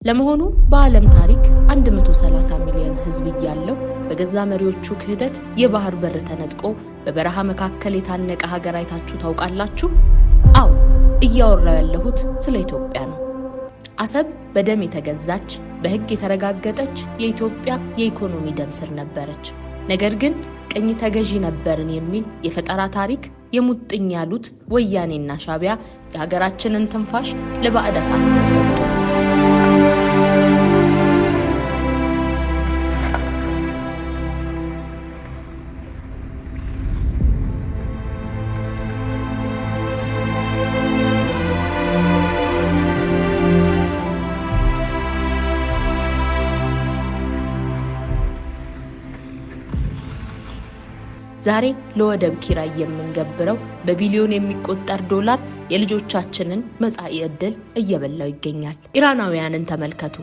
ለመሆኑ በዓለም ታሪክ 130 ሚሊዮን ህዝብ ያለው በገዛ መሪዎቹ ክህደት የባህር በር ተነጥቆ በበረሃ መካከል የታነቀ ሀገር አይታችሁ ታውቃላችሁ? አዎ፣ እያወራው ያለሁት ስለ ኢትዮጵያ ነው። አሰብ በደም የተገዛች በህግ የተረጋገጠች የኢትዮጵያ የኢኮኖሚ ደም ስር ነበረች። ነገር ግን ቅኝ ተገዢ ነበርን የሚል የፈጠራ ታሪክ የሙጥኝ ያሉት ወያኔና ሻቢያ የሀገራችንን ትንፋሽ ለባዕድ አሳልፈው ሰጡ። ዛሬ ለወደብ ኪራይ የምንገብረው በቢሊዮን የሚቆጠር ዶላር የልጆቻችንን መጻኢ ዕድል እየበላው ይገኛል። ኢራናውያንን ተመልከቱ።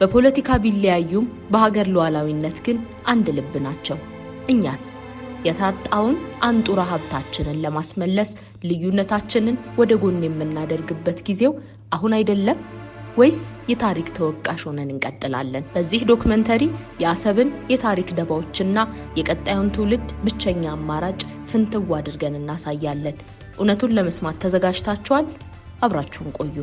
በፖለቲካ ቢለያዩም በሀገር ሉዓላዊነት ግን አንድ ልብ ናቸው። እኛስ የታጣውን አንጡራ ሀብታችንን ለማስመለስ ልዩነታችንን ወደ ጎን የምናደርግበት ጊዜው አሁን አይደለም ወይስ የታሪክ ተወቃሽ ሆነን እንቀጥላለን? በዚህ ዶክመንተሪ የአሰብን የታሪክ ደባዎችና የቀጣዩን ትውልድ ብቸኛ አማራጭ ፍንትው አድርገን እናሳያለን። እውነቱን ለመስማት ተዘጋጅታችኋል? አብራችሁን ቆዩ።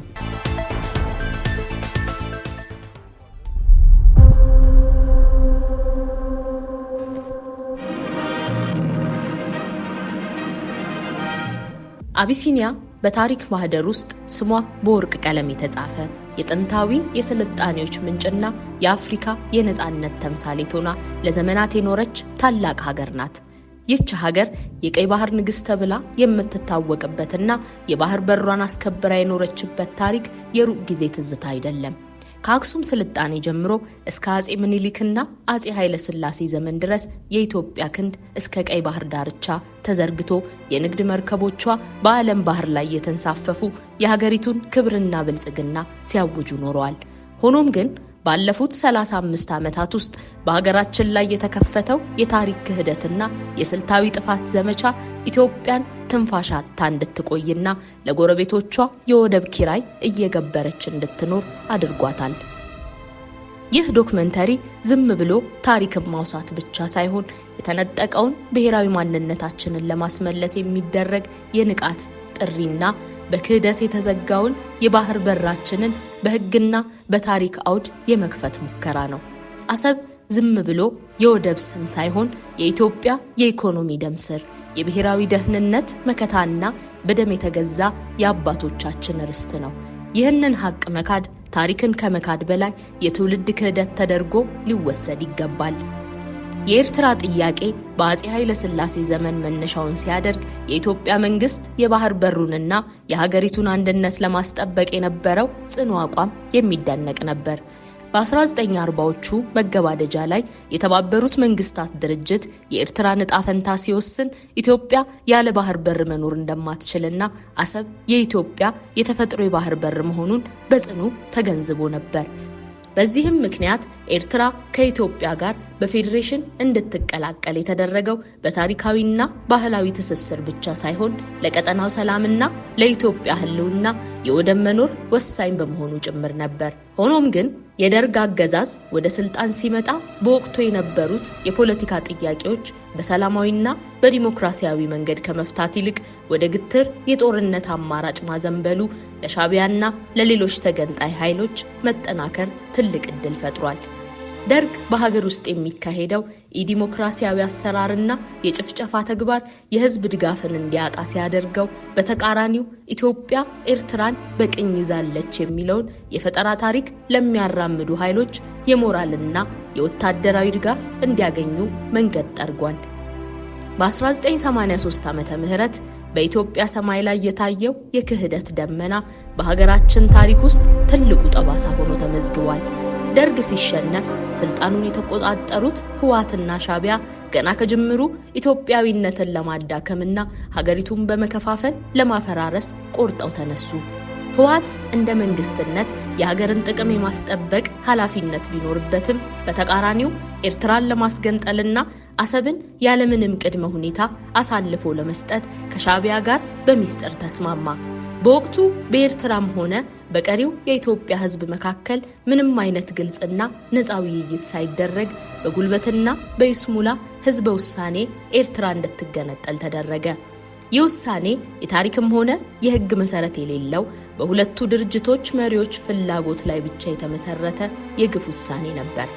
አቢሲኒያ በታሪክ ማህደር ውስጥ ስሟ በወርቅ ቀለም የተጻፈ የጥንታዊ የስልጣኔዎች ምንጭና የአፍሪካ የነጻነት ተምሳሌት ሆና ለዘመናት የኖረች ታላቅ ሀገር ናት። ይህች ሀገር የቀይ ባህር ንግሥት ተብላ የምትታወቅበትና የባህር በሯን አስከብራ የኖረችበት ታሪክ የሩቅ ጊዜ ትዝታ አይደለም። ከአክሱም ስልጣኔ ጀምሮ እስከ አጼ ምኒልክና አጼ ኃይለ ሥላሴ ዘመን ድረስ የኢትዮጵያ ክንድ እስከ ቀይ ባህር ዳርቻ ተዘርግቶ የንግድ መርከቦቿ በዓለም ባህር ላይ የተንሳፈፉ የሀገሪቱን ክብርና ብልጽግና ሲያውጁ ኖረዋል። ሆኖም ግን ባለፉት 35 ዓመታት ውስጥ በሀገራችን ላይ የተከፈተው የታሪክ ክህደትና የስልታዊ ጥፋት ዘመቻ ኢትዮጵያን ትንፋሽ አጥታ እንድትቆይና ለጎረቤቶቿ የወደብ ኪራይ እየገበረች እንድትኖር አድርጓታል። ይህ ዶክመንተሪ ዝም ብሎ ታሪክን ማውሳት ብቻ ሳይሆን የተነጠቀውን ብሔራዊ ማንነታችንን ለማስመለስ የሚደረግ የንቃት ጥሪና በክህደት የተዘጋውን የባህር በራችንን በሕግና በታሪክ አውድ የመክፈት ሙከራ ነው። አሰብ ዝም ብሎ የወደብ ስም ሳይሆን የኢትዮጵያ የኢኮኖሚ ደም ስር፣ የብሔራዊ ደህንነት መከታና በደም የተገዛ የአባቶቻችን ርስት ነው። ይህንን ሀቅ መካድ ታሪክን ከመካድ በላይ የትውልድ ክህደት ተደርጎ ሊወሰድ ይገባል። የኤርትራ ጥያቄ በአጼ ኃይለ ሥላሴ ዘመን መነሻውን ሲያደርግ የኢትዮጵያ መንግስት የባህር በሩንና የሀገሪቱን አንድነት ለማስጠበቅ የነበረው ጽኑ አቋም የሚደነቅ ነበር። በ1940ዎቹ መገባደጃ ላይ የተባበሩት መንግስታት ድርጅት የኤርትራን ዕጣ ፈንታ ሲወስን ኢትዮጵያ ያለ ባህር በር መኖር እንደማትችልና አሰብ የኢትዮጵያ የተፈጥሮ የባህር በር መሆኑን በጽኑ ተገንዝቦ ነበር። በዚህም ምክንያት ኤርትራ ከኢትዮጵያ ጋር በፌዴሬሽን እንድትቀላቀል የተደረገው በታሪካዊና ባህላዊ ትስስር ብቻ ሳይሆን ለቀጠናው ሰላምና ለኢትዮጵያ ሕልውና የወደብ መኖር ወሳኝ በመሆኑ ጭምር ነበር። ሆኖም ግን የደርግ አገዛዝ ወደ ስልጣን ሲመጣ በወቅቱ የነበሩት የፖለቲካ ጥያቄዎች በሰላማዊና በዲሞክራሲያዊ መንገድ ከመፍታት ይልቅ ወደ ግትር የጦርነት አማራጭ ማዘንበሉ ለሻቢያና ለሌሎች ተገንጣይ ኃይሎች መጠናከር ትልቅ ዕድል ፈጥሯል። ደርግ በሀገር ውስጥ የሚካሄደው የዲሞክራሲያዊ አሰራርና የጭፍጨፋ ተግባር የህዝብ ድጋፍን እንዲያጣ ሲያደርገው፣ በተቃራኒው ኢትዮጵያ ኤርትራን በቅኝ ይዛለች የሚለውን የፈጠራ ታሪክ ለሚያራምዱ ኃይሎች የሞራልና የወታደራዊ ድጋፍ እንዲያገኙ መንገድ ጠርጓል። በ1983 ዓመተ ምህረት በኢትዮጵያ ሰማይ ላይ የታየው የክህደት ደመና በሀገራችን ታሪክ ውስጥ ትልቁ ጠባሳ ሆኖ ተመዝግቧል። ደርግ ሲሸነፍ ስልጣኑን የተቆጣጠሩት ህወሓትና ሻቢያ ገና ከጅምሩ ኢትዮጵያዊነትን ለማዳከምና ሀገሪቱን በመከፋፈል ለማፈራረስ ቆርጠው ተነሱ። ህወሓት እንደ መንግስትነት የሀገርን ጥቅም የማስጠበቅ ኃላፊነት ቢኖርበትም በተቃራኒው ኤርትራን ለማስገንጠልና አሰብን ያለምንም ቅድመ ሁኔታ አሳልፎ ለመስጠት ከሻዕቢያ ጋር በሚስጥር ተስማማ። በወቅቱ በኤርትራም ሆነ በቀሪው የኢትዮጵያ ሕዝብ መካከል ምንም አይነት ግልጽና ነፃ ውይይት ሳይደረግ በጉልበትና በይስሙላ ሕዝበ ውሳኔ ኤርትራ እንድትገነጠል ተደረገ። ይህ ውሳኔ የታሪክም ሆነ የሕግ መሰረት የሌለው በሁለቱ ድርጅቶች መሪዎች ፍላጎት ላይ ብቻ የተመሰረተ የግፍ ውሳኔ ነበር።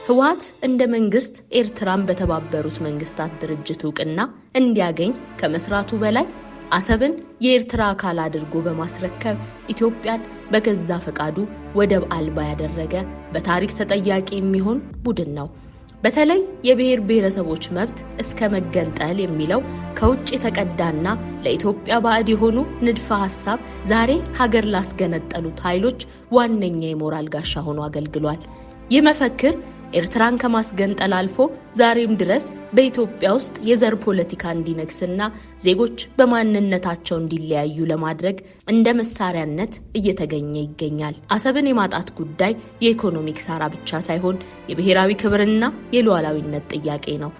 ህወሓት እንደ መንግስት ኤርትራን በተባበሩት መንግስታት ድርጅት እውቅና እንዲያገኝ ከመስራቱ በላይ አሰብን የኤርትራ አካል አድርጎ በማስረከብ ኢትዮጵያን በገዛ ፈቃዱ ወደብ አልባ ያደረገ በታሪክ ተጠያቂ የሚሆን ቡድን ነው። በተለይ የብሔር ብሔረሰቦች መብት እስከ መገንጠል የሚለው ከውጭ የተቀዳና ለኢትዮጵያ ባዕድ የሆኑ ንድፈ ሐሳብ ዛሬ ሀገር ላስገነጠሉት ኃይሎች ዋነኛ የሞራል ጋሻ ሆኖ አገልግሏል። ይህ መፈክር ኤርትራን ከማስገንጠል አልፎ ዛሬም ድረስ በኢትዮጵያ ውስጥ የዘር ፖለቲካ እንዲነግስና ዜጎች በማንነታቸው እንዲለያዩ ለማድረግ እንደ መሳሪያነት እየተገኘ ይገኛል። አሰብን የማጣት ጉዳይ የኢኮኖሚ ኪሳራ ብቻ ሳይሆን የብሔራዊ ክብርና የሉዓላዊነት ጥያቄ ነው።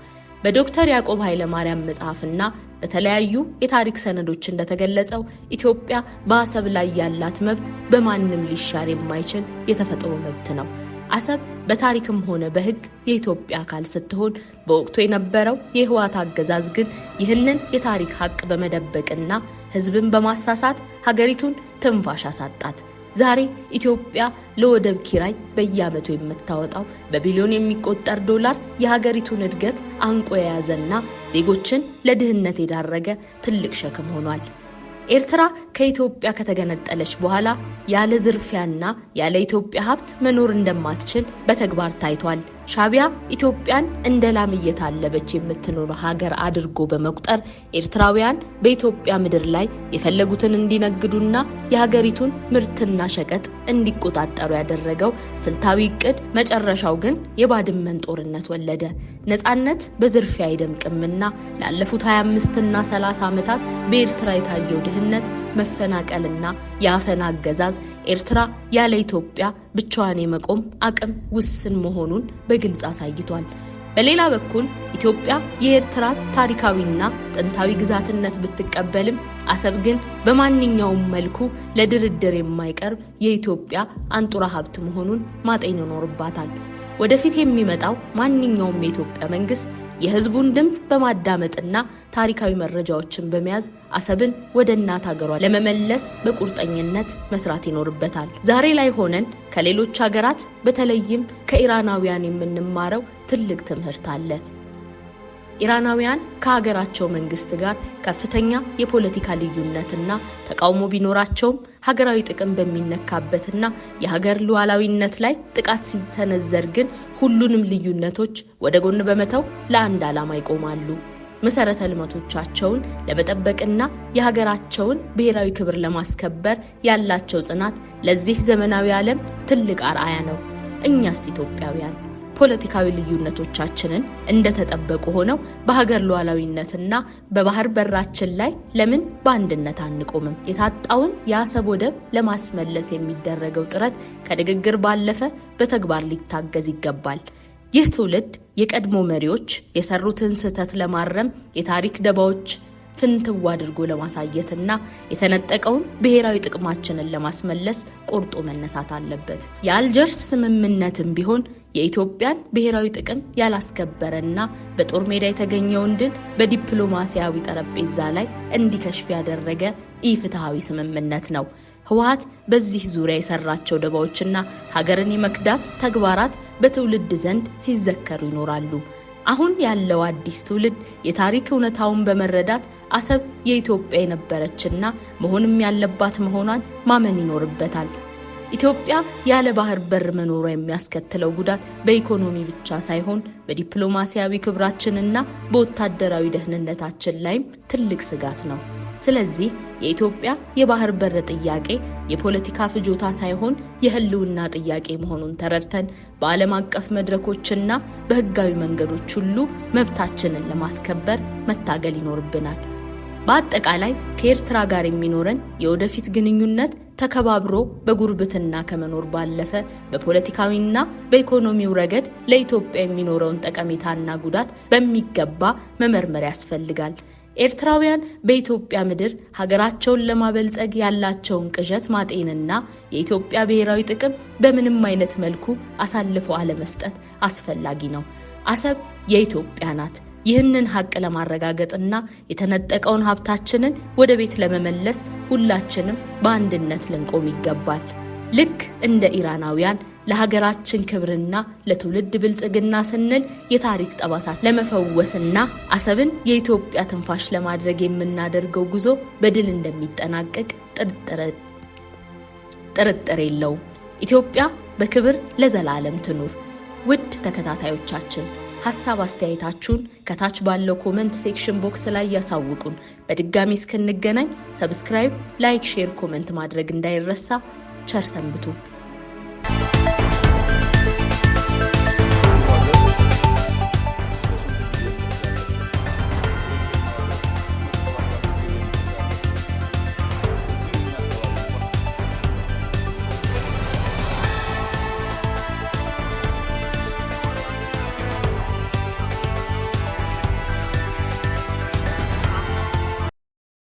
በዶክተር ያዕቆብ ኃይለማርያም መጽሐፍና በተለያዩ የታሪክ ሰነዶች እንደተገለጸው ኢትዮጵያ በአሰብ ላይ ያላት መብት በማንም ሊሻር የማይችል የተፈጥሮ መብት ነው። አሰብ በታሪክም ሆነ በሕግ የኢትዮጵያ አካል ስትሆን በወቅቱ የነበረው የህወሓት አገዛዝ ግን ይህንን የታሪክ ሀቅ በመደበቅና ህዝብን በማሳሳት ሀገሪቱን ትንፋሽ አሳጣት። ዛሬ ኢትዮጵያ ለወደብ ኪራይ በየዓመቱ የምታወጣው በቢሊዮን የሚቆጠር ዶላር የሀገሪቱን እድገት አንቆ የያዘና ዜጎችን ለድህነት የዳረገ ትልቅ ሸክም ሆኗል። ኤርትራ ከኢትዮጵያ ከተገነጠለች በኋላ ያለ ዝርፊያና ያለ ኢትዮጵያ ሀብት መኖር እንደማትችል በተግባር ታይቷል። ሻዕቢያ ኢትዮጵያን እንደ ላም እየታለበች የምትኖር ሀገር አድርጎ በመቁጠር ኤርትራውያን በኢትዮጵያ ምድር ላይ የፈለጉትን እንዲነግዱና የሀገሪቱን ምርትና ሸቀጥ እንዲቆጣጠሩ ያደረገው ስልታዊ እቅድ መጨረሻው ግን የባድመን ጦርነት ወለደ። ነፃነት በዝርፊያ አይደምቅምና ላለፉት 25ና 30 ዓመታት በኤርትራ የታየው ድህነት፣ መፈናቀልና የአፈና አገዛዝ ኤርትራ ያለ ኢትዮጵያ ብቻዋን የመቆም አቅም ውስን መሆኑን በግልጽ አሳይቷል። በሌላ በኩል ኢትዮጵያ የኤርትራን ታሪካዊና ጥንታዊ ግዛትነት ብትቀበልም አሰብ ግን በማንኛውም መልኩ ለድርድር የማይቀርብ የኢትዮጵያ አንጡራ ሀብት መሆኑን ማጤን ይኖርባታል። ወደፊት የሚመጣው ማንኛውም የኢትዮጵያ መንግስት የህዝቡን ድምጽ በማዳመጥና ታሪካዊ መረጃዎችን በመያዝ አሰብን ወደ እናት ሀገሯ ለመመለስ በቁርጠኝነት መስራት ይኖርበታል። ዛሬ ላይ ሆነን ከሌሎች ሀገራት በተለይም ከኢራናውያን የምንማረው ትልቅ ትምህርት አለ። ኢራናውያን ከሀገራቸው መንግስት ጋር ከፍተኛ የፖለቲካ ልዩነትና ተቃውሞ ቢኖራቸውም ሀገራዊ ጥቅም በሚነካበትና የሀገር ሉዓላዊነት ላይ ጥቃት ሲሰነዘር ግን ሁሉንም ልዩነቶች ወደ ጎን በመተው ለአንድ ዓላማ ይቆማሉ። መሰረተ ልማቶቻቸውን ለመጠበቅና የሀገራቸውን ብሔራዊ ክብር ለማስከበር ያላቸው ጽናት ለዚህ ዘመናዊ ዓለም ትልቅ አርአያ ነው። እኛስ ኢትዮጵያውያን ፖለቲካዊ ልዩነቶቻችንን እንደተጠበቁ ሆነው በሀገር ሉዓላዊነትና በባህር በራችን ላይ ለምን በአንድነት አንቆምም? የታጣውን የአሰብ ወደብ ለማስመለስ የሚደረገው ጥረት ከንግግር ባለፈ በተግባር ሊታገዝ ይገባል። ይህ ትውልድ የቀድሞ መሪዎች የሰሩትን ስህተት ለማረም የታሪክ ደባዎች ፍንትው አድርጎ ለማሳየትና የተነጠቀውን ብሔራዊ ጥቅማችንን ለማስመለስ ቆርጦ መነሳት አለበት። የአልጀርስ ስምምነትም ቢሆን የኢትዮጵያን ብሔራዊ ጥቅም ያላስከበረና በጦር ሜዳ የተገኘውን ድል በዲፕሎማሲያዊ ጠረጴዛ ላይ እንዲከሽፍ ያደረገ ኢፍትሐዊ ስምምነት ነው። ህወሓት በዚህ ዙሪያ የሰራቸው ደባዎችና ሀገርን የመክዳት ተግባራት በትውልድ ዘንድ ሲዘከሩ ይኖራሉ። አሁን ያለው አዲስ ትውልድ የታሪክ እውነታውን በመረዳት አሰብ የኢትዮጵያ የነበረችና መሆንም ያለባት መሆኗን ማመን ይኖርበታል። ኢትዮጵያ ያለ ባህር በር መኖሯ የሚያስከትለው ጉዳት በኢኮኖሚ ብቻ ሳይሆን በዲፕሎማሲያዊ ክብራችንና በወታደራዊ ደህንነታችን ላይም ትልቅ ስጋት ነው። ስለዚህ የኢትዮጵያ የባህር በር ጥያቄ የፖለቲካ ፍጆታ ሳይሆን የህልውና ጥያቄ መሆኑን ተረድተን በዓለም አቀፍ መድረኮችና በህጋዊ መንገዶች ሁሉ መብታችንን ለማስከበር መታገል ይኖርብናል። በአጠቃላይ ከኤርትራ ጋር የሚኖረን የወደፊት ግንኙነት ተከባብሮ በጉርብትና ከመኖር ባለፈ በፖለቲካዊና በኢኮኖሚው ረገድ ለኢትዮጵያ የሚኖረውን ጠቀሜታና ጉዳት በሚገባ መመርመር ያስፈልጋል። ኤርትራውያን በኢትዮጵያ ምድር ሀገራቸውን ለማበልጸግ ያላቸውን ቅዠት ማጤንና የኢትዮጵያ ብሔራዊ ጥቅም በምንም አይነት መልኩ አሳልፎ አለመስጠት አስፈላጊ ነው። አሰብ የኢትዮጵያ ናት። ይህንን ሀቅ ለማረጋገጥና የተነጠቀውን ሀብታችንን ወደ ቤት ለመመለስ ሁላችንም በአንድነት ልንቆም ይገባል። ልክ እንደ ኢራናውያን ለሀገራችን ክብርና ለትውልድ ብልጽግና ስንል የታሪክ ጠባሳ ለመፈወስና አሰብን የኢትዮጵያ ትንፋሽ ለማድረግ የምናደርገው ጉዞ በድል እንደሚጠናቀቅ ጥርጥር የለውም። ኢትዮጵያ በክብር ለዘላለም ትኑር። ውድ ተከታታዮቻችን ሐሳብ አስተያየታችሁን ከታች ባለው ኮሜንት ሴክሽን ቦክስ ላይ ያሳውቁን። በድጋሚ እስክንገናኝ ሰብስክራይብ፣ ላይክ፣ ሼር፣ ኮሜንት ማድረግ እንዳይረሳ። ቸር ሰንብቱ።